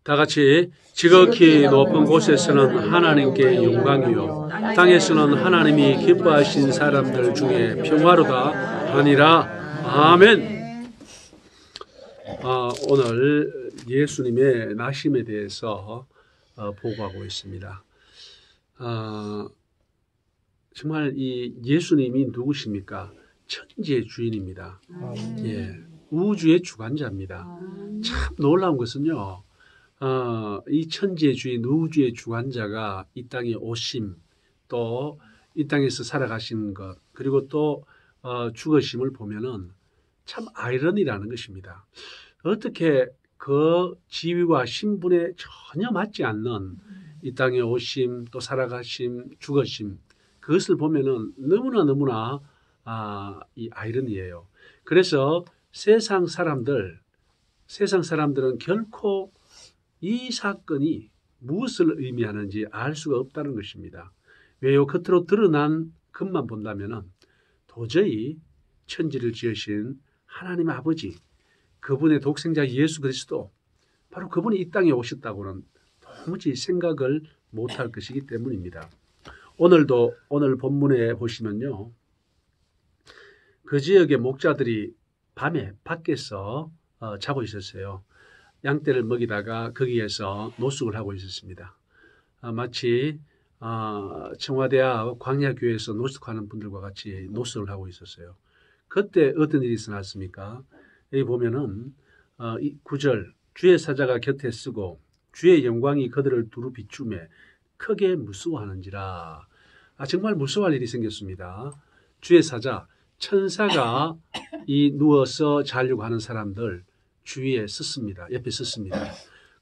다 같이 지극히 높은 곳에서는 하나님께 영광이요 땅에서는 하나님이 기뻐하신 사람들 중에 평화로다 하니라. 아멘. 오늘 예수님의 나심에 대해서 보고하고 있습니다. 정말 이 예수님이 누구십니까? 천지의 주인입니다. 예, 우주의 주관자입니다. 참 놀라운 것은요, 이 천지의 주인, 우주의 주관자가 이 땅에 오심, 또 이 땅에서 살아가신 것, 그리고 또 죽으심을 보면은 참 아이러니라는 것입니다. 어떻게 그 지위와 신분에 전혀 맞지 않는 이 땅에 오심, 또 살아가심, 죽으심, 그것을 보면은 너무나 이 아이러니예요. 그래서 세상 사람들은 결코 이 사건이 무엇을 의미하는지 알 수가 없다는 것입니다. 왜요? 겉으로 드러난 것만 본다면은 도저히 천지를 지으신 하나님 아버지, 그분의 독생자 예수 그리스도, 바로 그분이 이 땅에 오셨다고는 도무지 생각을 못할 것이기 때문입니다. 오늘 본문에 보시면요, 그 지역의 목자들이 밤에 밖에서 자고 있었어요. 양떼를 먹이다가 거기에서 노숙을 하고 있었습니다. 마치 청와대와 광야교회에서 노숙하는 분들과 같이 노숙을 하고 있었어요. 그때 어떤 일이 일어났습니까? 여기 보면은 이 9절, 주의 사자가 곁에 쓰고 주의 영광이 그들을 두루 비추매 크게 무서워하는지라. 정말 무서워할 일이 생겼습니다. 주의 사자, 천사가 이 누워서 자려고 하는 사람들 주위에 섰습니다. 옆에 섰습니다.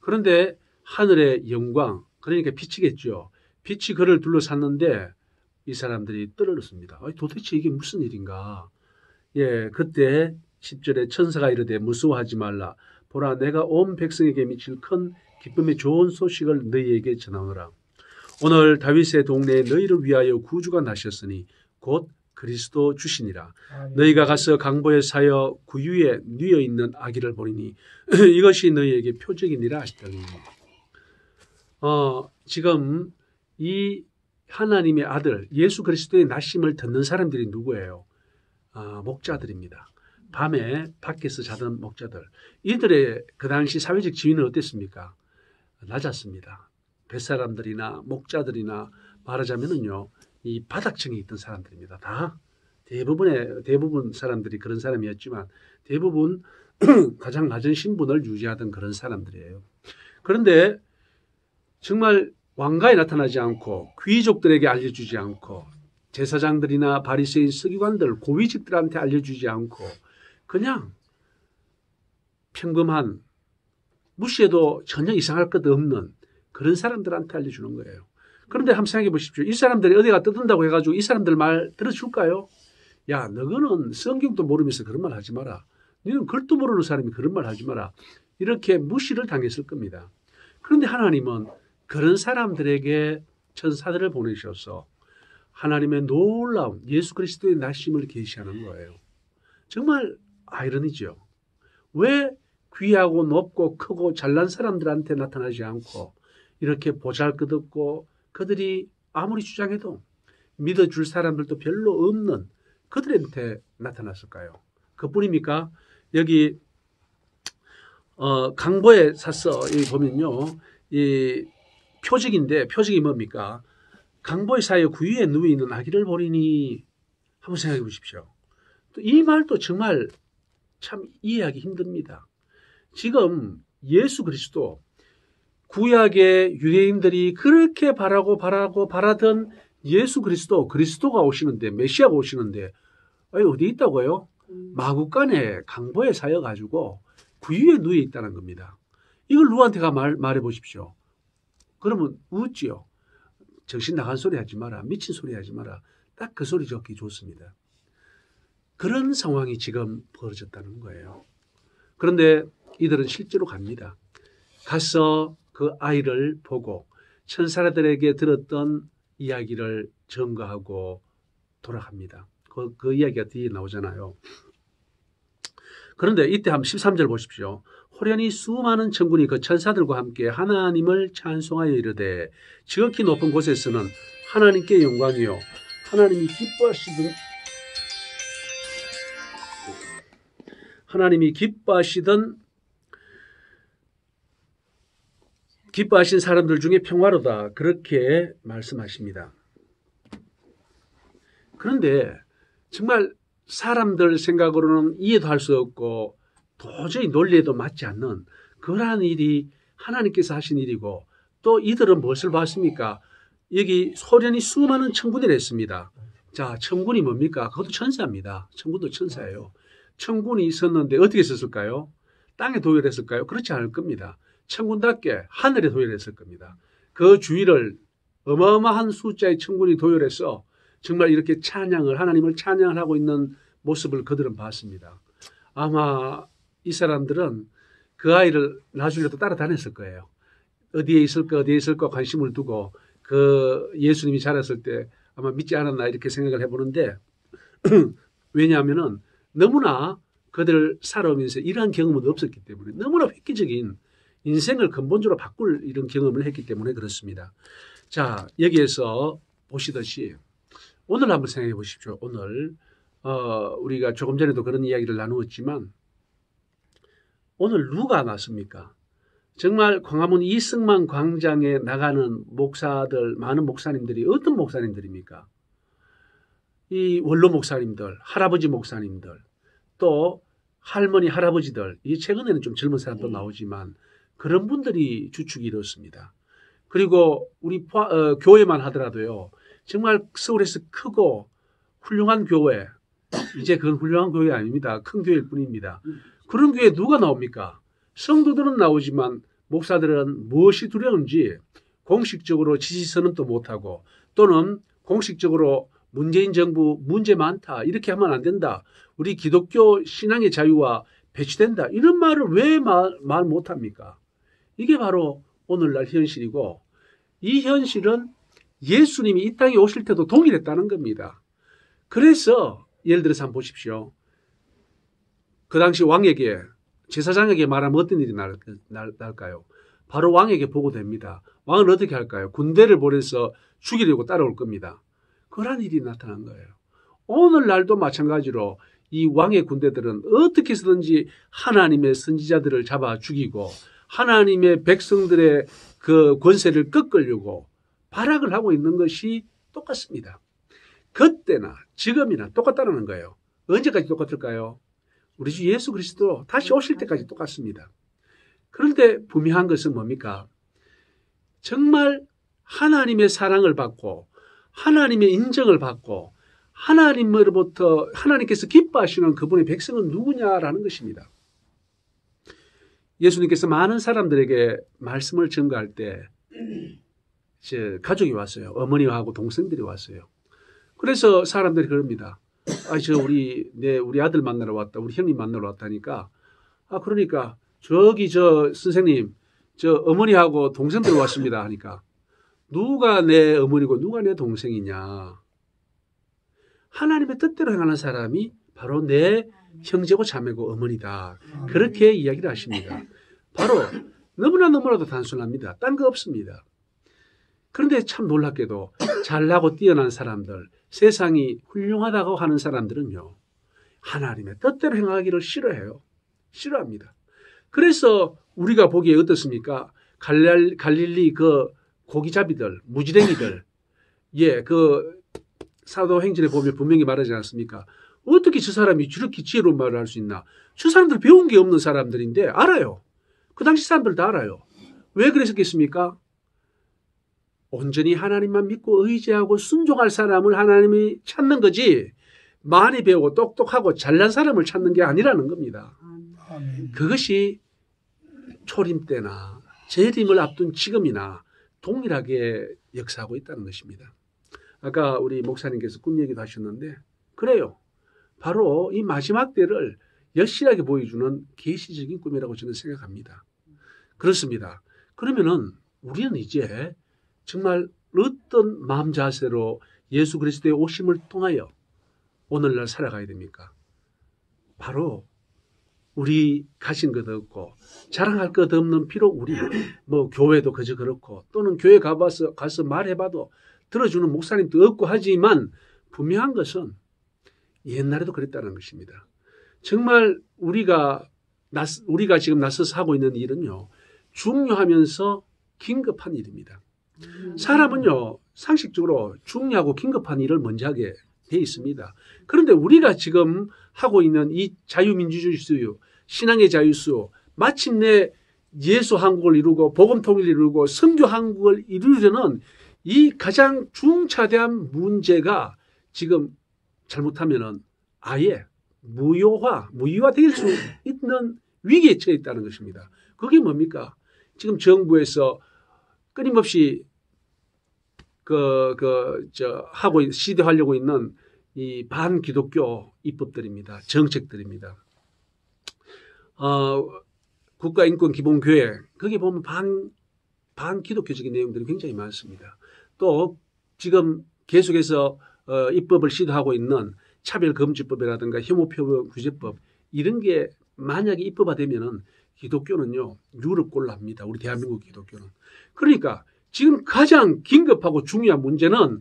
그런데 하늘의 영광, 그러니까 빛이겠죠. 빛이 그를 둘러쌌는데 이 사람들이 떨어졌습니다. 도대체 이게 무슨 일인가? 예, 그때 10절에 천사가 이르되 무서워하지 말라. 보라, 내가 온 백성에게 미칠 큰 기쁨의 좋은 소식을 너희에게 전하노라. 오늘 다윗의 동네에 너희를 위하여 구주가 나셨으니 곧 그리스도 주시니라. 너희가 가서 강보에 사여 구유에 뉘어 있는 아기를 보리니 이것이 너희에게 표적이니라 하시더니, 지금 이 하나님의 아들 예수 그리스도의 나심을 듣는 사람들이 누구예요? 목자들입니다. 밤에 밖에서 자던 목자들. 이들의 그 당시 사회적 지위는 어땠습니까? 낮았습니다. 뱃사람들이나 목자들이나 말하자면은요, 이 바닥층에 있던 사람들입니다. 다 대부분 사람들이 그런 사람이었지만 대부분 가장 낮은 신분을 유지하던 그런 사람들이에요. 그런데 정말 왕가에 나타나지 않고 귀족들에게 알려주지 않고 제사장들이나 바리새인 서기관들 고위직들한테 알려주지 않고 그냥 평범한, 무시해도 전혀 이상할 것 없는 그런 사람들한테 알려주는 거예요. 그런데 한번 생각해 보십시오. 이 사람들이 어디가 떠든다고 해가지고 이 사람들 말 들어줄까요? 야, 너는 성경도 모르면서 그런 말 하지 마라. 너는 글도 모르는 사람이 그런 말 하지 마라. 이렇게 무시를 당했을 겁니다. 그런데 하나님은 그런 사람들에게 천사들을 보내셔서 하나님의 놀라운 예수 그리스도의 나심을 계시하는 거예요. 정말 아이러니죠. 왜 귀하고 높고 크고 잘난 사람들한테 나타나지 않고 이렇게 보잘것없고 그들이 아무리 주장해도 믿어줄 사람들도 별로 없는 그들한테 나타났을까요? 그뿐입니까? 여기 강보에 샀어. 여기 보면요, 이 표적인데 표적이 뭡니까? 강보의 사이에 구유에 누워 있는 아기를 보리니. 한번 생각해 보십시오. 이 말도 정말 참 이해하기 힘듭니다. 지금 예수 그리스도, 구약의 유대인들이 그렇게 바라던 예수 그리스도가 오시는데, 메시아가 오시는데 어디 있다고요? 마구간에 강보에 사여가지고 구유에 누워 있다는 겁니다. 이걸 누구한테 말해 보십시오. 그러면 웃지요. 정신 나간 소리 하지 마라. 미친 소리 하지 마라. 딱 그 소리 듣기 좋습니다. 그런 상황이 지금 벌어졌다는 거예요. 그런데 이들은 실제로 갑니다. 가서 그 아이를 보고 천사들에게 들었던 이야기를 전가하고 돌아갑니다. 그 이야기가 뒤에 나오잖아요. 그런데 이때 한번 13절 보십시오. 호련히 수많은 천군이 그 천사들과 함께 하나님을 찬송하여 이르되 지극히 높은 곳에서는 하나님께 영광이요 하나님이 기뻐하신 사람들 중에 평화로다. 그렇게 말씀하십니다. 그런데 정말 사람들 생각으로는 이해도 할 수 없고 도저히 논리에도 맞지 않는 그러한 일이 하나님께서 하신 일이고, 또 이들은 무엇을 봤습니까? 여기 소련이 수많은 천군이라 했습니다. 자, 천군이 뭡니까? 그것도 천사입니다. 천군도 천사예요. 천군이 있었는데 어떻게 있었을까요? 땅에 도열했을까요? 그렇지 않을 겁니다. 천군답게 하늘에 도열했을 겁니다. 그 주위를 어마어마한 숫자의 천군이 도열해서 정말 이렇게 하나님을 찬양을 하고 있는 모습을 그들은 봤습니다. 아마 이 사람들은 그 아이를 나중에도 따라다녔을 거예요. 어디에 있을까 관심을 두고 그 예수님이 자랐을 때 아마 믿지 않았나 이렇게 생각을 해보는데 왜냐하면은 너무나 그들 살아오면서 이러한 경험은 없었기 때문에 너무나 획기적인 인생을 근본적으로 바꿀 이런 경험을 했기 때문에 그렇습니다. 자, 여기에서 보시듯이 오늘 한번 생각해 보십시오. 오늘 우리가 조금 전에도 그런 이야기를 나누었지만 오늘 누가 나섭니까? 정말 광화문 이승만 광장에 나가는 목사들, 많은 목사님들이 어떤 목사님들입니까? 이 원로 목사님들, 할아버지 목사님들, 또 할머니, 할아버지들, 이 최근에는 좀 젊은 사람도 나오지만 그런 분들이 주축이 이렇습니다. 그리고 우리 교회만 하더라도요, 정말 서울에서 크고 훌륭한 교회, 이제 그건 훌륭한 교회 아닙니다. 큰 교회일 뿐입니다. 그런 교회에 누가 나옵니까? 성도들은 나오지만 목사들은 무엇이 두려운지 공식적으로 지지선언도 못하고, 또는 공식적으로 문재인 정부 문제 많다, 이렇게 하면 안 된다, 우리 기독교 신앙의 자유와 배치된다, 이런 말을 왜 말 못합니까? 이게 바로 오늘날 현실이고, 이 현실은 예수님이 이 땅에 오실 때도 동일했다는 겁니다. 그래서 예를 들어서 한번 보십시오. 그 당시 왕에게, 제사장에게 말하면 어떤 일이 날까요? 바로 왕에게 보고됩니다. 왕은 어떻게 할까요? 군대를 보내서 죽이려고 따라올 겁니다. 그런 일이 나타난 거예요. 오늘날도 마찬가지로 이 왕의 군대들은 어떻게 해서든지 하나님의 선지자들을 잡아 죽이고 하나님의 백성들의 그 권세를 꺾으려고 발악을 하고 있는 것이 똑같습니다. 그때나 지금이나 똑같다는 거예요. 언제까지 똑같을까요? 우리 주 예수 그리스도 다시 오실 때까지 똑같습니다. 그런데 분명한 것은 뭡니까? 정말 하나님의 사랑을 받고 하나님의 인정을 받고 하나님으로부터 하나님께서 기뻐하시는 그분의 백성은 누구냐라는 것입니다. 예수님께서 많은 사람들에게 말씀을 전가할 때 가족이 왔어요. 어머니하고 동생들이 왔어요. 그래서 사람들이 그럽니다. 우리 아들 만나러 왔다. 우리 형님 만나러 왔다니까. 그러니까 저기 선생님, 어머니하고 동생들 왔습니다 하니까 누가 내 어머니고 누가 내 동생이냐. 하나님의 뜻대로 행하는 사람이 바로 내 형제고 자매고 어머니다. 그렇게 이야기를 하십니다. 바로 너무나도 단순합니다. 딴 거 없습니다. 그런데 참 놀랍게도 잘나고 뛰어난 사람들, 세상이 훌륭하다고 하는 사람들은요, 하나님의 뜻대로 행하기를 싫어합니다. 그래서 우리가 보기에 어떻습니까? 갈릴리 그 고기잡이들, 무지랭이들, 그 사도행전에 보면 분명히 말하지 않습니까? 어떻게 저 사람이 저렇게 지혜로운 말을 할 수 있나? 저 사람들 배운 게 없는 사람들인데 알아요. 그 당시 사람들 다 알아요. 왜 그랬겠습니까? 온전히 하나님만 믿고 의지하고 순종할 사람을 하나님이 찾는 거지, 많이 배우고 똑똑하고 잘난 사람을 찾는 게 아니라는 겁니다. 그것이 초림 때나 재림을 앞둔 지금이나 동일하게 역사하고 있다는 것입니다. 아까 우리 목사님께서 꿈 얘기도 하셨는데 그래요. 바로 이 마지막 때를 여실하게 보여주는 계시적인 꿈이라고 저는 생각합니다. 그렇습니다. 그러면은 우리는 이제 정말 어떤 마음 자세로 예수 그리스도의 오심을 통하여 오늘날 살아가야 됩니까? 바로 우리 가진 것 없고 자랑할 것 없는 비록 우리 뭐 교회도 그저 그렇고 또는 교회 가서 말해봐도 들어주는 목사님도 없고 하지만 분명한 것은 옛날에도 그랬다는 것입니다. 정말 우리가 지금 나서서 하고 있는 일은요, 중요하면서 긴급한 일입니다. 사람은요, 상식적으로 중요하고 긴급한 일을 먼저 하게 돼 있습니다. 그런데 우리가 지금 하고 있는 이 자유민주주의 수요, 신앙의 자유수, 마침내 예수 한국을 이루고 복음 통일을 이루고 선교 한국을 이루려는 이 가장 중차대한 문제가 지금 잘못하면은 아예 무의화될 수 있는 위기에 처해 있다는 것입니다. 그게 뭡니까? 지금 정부에서 끊임없이 시도하려고 있는 이 반기독교 입법들입니다. 정책들입니다. 국가인권기본교회 거기 보면 반기독교적인 내용들이 굉장히 많습니다. 또 지금 계속해서 입법을 시도하고 있는 차별금지법이라든가 혐오표현 규제법 이런 게 만약에 입법화되면은 기독교는요 유럽꼴로 합니다. 우리 대한민국 기독교는. 그러니까 지금 가장 긴급하고 중요한 문제는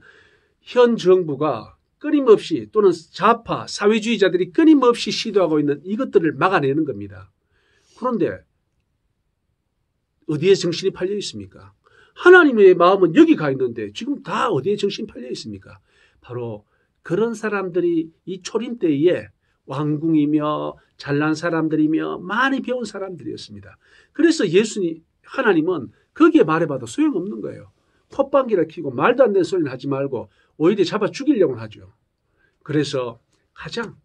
현 정부가 끊임없이 또는 좌파 사회주의자들이 끊임없이 시도하고 있는 이것들을 막아내는 겁니다. 그런데 어디에 정신이 팔려 있습니까? 하나님의 마음은 여기 가 있는데 지금 다 어디에 정신이 팔려 있습니까? 바로 그런 사람들이 이 초림 때에 왕궁이며 잘난 사람들이며 많이 배운 사람들이었습니다. 그래서 하나님은 거기에 말해봐도 소용없는 거예요. 콧방귀를 켜고 말도 안 되는 소리는 하지 말고 오히려 잡아 죽이려고 하죠. 그래서 가장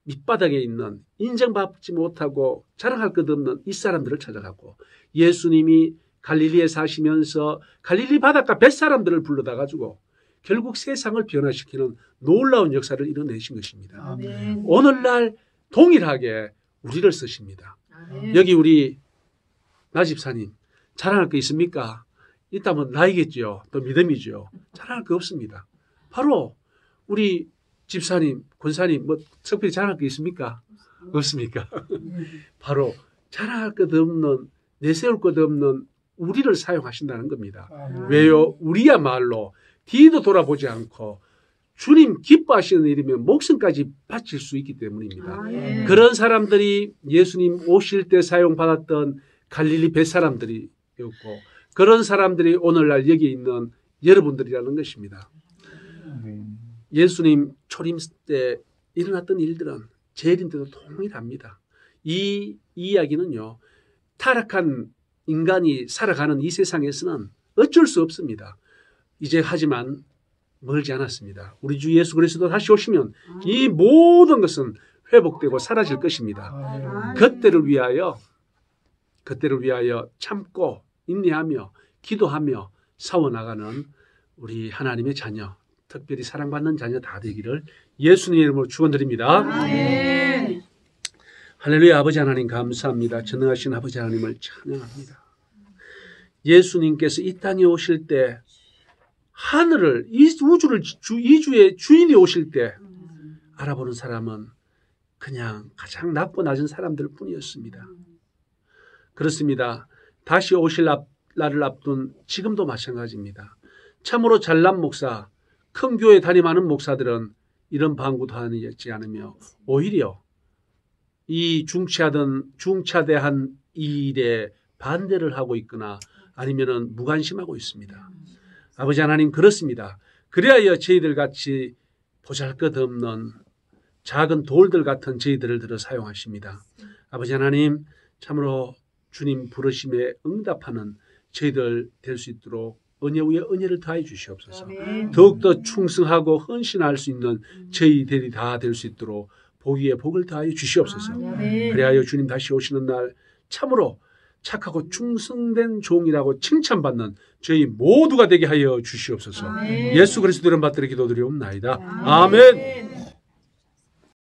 밑바닥에 있는 인정받지 못하고 자랑할 것 없는 이 사람들을 찾아가고 예수님이 갈릴리에 사시면서 갈릴리 바닷가 뱃사람들을 불러다 가지고 결국 세상을 변화시키는 놀라운 역사를 이뤄내신 것입니다. 아멘. 오늘날 동일하게 우리를 쓰십니다. 아멘. 여기 우리 나 집사님 자랑할 거 있습니까? 있다면 나이겠죠. 또 믿음이죠. 자랑할 거 없습니다. 바로 우리 집사님, 권사님 뭐 특별히 자랑할 거 있습니까? 없습니까? 바로 자랑할 것 없는 내세울 것 없는 우리를 사용하신다는 겁니다. 왜요? 우리야말로 뒤도 돌아보지 않고 주님 기뻐하시는 일이면 목숨까지 바칠 수 있기 때문입니다. 그런 사람들이 예수님 오실 때 사용받았던 갈릴리 뱃사람들이었고 그런 사람들이 오늘날 여기 있는 여러분들이라는 것입니다. 예수님 초림 때 일어났던 일들은 재림 때도 동일합니다. 이 이야기는요. 타락한 인간이 살아가는 이 세상에서는 어쩔 수 없습니다. 이제 하지만 멀지 않았습니다. 우리 주 예수 그리스도 다시 오시면 이 모든 것은 회복되고 사라질 것입니다. 그때를 위하여 참고 인내하며 기도하며 싸워나가는 우리 하나님의 자녀, 특별히 사랑받는 자녀 다 되기를 예수님의 이름으로 축원드립니다. 아멘. 할렐루야. 아버지 하나님 감사합니다. 전능하신 아버지 하나님을 찬양합니다. 예수님께서 이 땅에 오실 때 하늘을 이 우주를 이주의 주인이 오실 때 알아보는 사람은 그냥 가장 낮고 낮은 사람들 뿐이었습니다. 그렇습니다. 다시 오실 날을 앞둔 지금도 마찬가지입니다. 참으로 잘난 목사, 큰 교회 담임하는 목사들은 이런 방구도 하지 않으며 오히려 이 중차대한 일에 반대를 하고 있거나 아니면은 무관심하고 있습니다. 아버지 하나님 그렇습니다. 그래야 저희들 같이 보잘것없는 작은 돌들 같은 저희들을 들어 사용하십니다. 아버지 하나님 참으로 주님 부르심에 응답하는 저희들 될 수 있도록 은혜 위에 은혜를 더해 주시옵소서. 더욱더 충성하고 헌신할 수 있는 저희들이 다 될 수 있도록 복 위에 복을 더하여 주시옵소서. 그래야 주님 다시 오시는 날 참으로 착하고 충성된 종이라고 칭찬받는 저희 모두가 되게 하여 주시옵소서. 예수 그리스도 이름 받들어 기도드리옵나이다. 아멘.